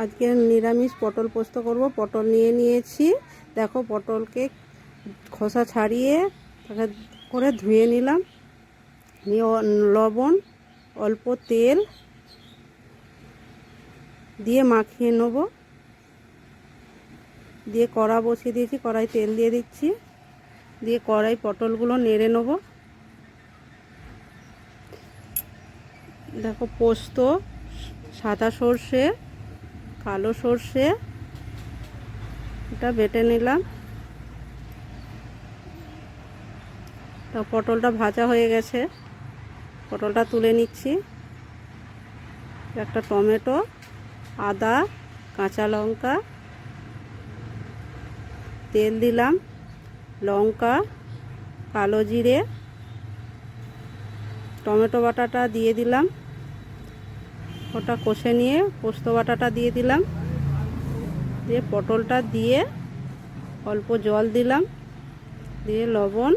আজকে নিরামিষ পটল পোস্ত করব। পটল নিয়ে নিয়েছি, দেখো পটলকে খোসা ছাড়িয়ে তাকে করে ধুয়ে নিলাম, নিয়ে লবণ অল্প তেল দিয়ে মাখিয়ে নেব। দিয়ে কড়া বসিয়ে দিয়েছি, কড়াই তেল দিয়ে দিচ্ছি, দিয়ে কড়াই পটলগুলো নেড়ে নেব। দেখো পোস্ত, সাদা সর্ষে, কালো সর্ষে এটা বেটে নিলাম। তো পটলটা ভাজা হয়ে গেছে, পটলটা তুলে নিচ্ছি। একটা টমেটো, আদা, কাঁচা লঙ্কা, তেল দিলাম, লঙ্কা, কালো জিরে, টমেটো বাটাটা দিয়ে দিলাম, ওটা কষে নিয়ে পোস্ত বাটাটা দিয়ে দিলাম, দিয়ে পটলটা দিয়ে অল্প জল দিলাম, দিয়ে লবণ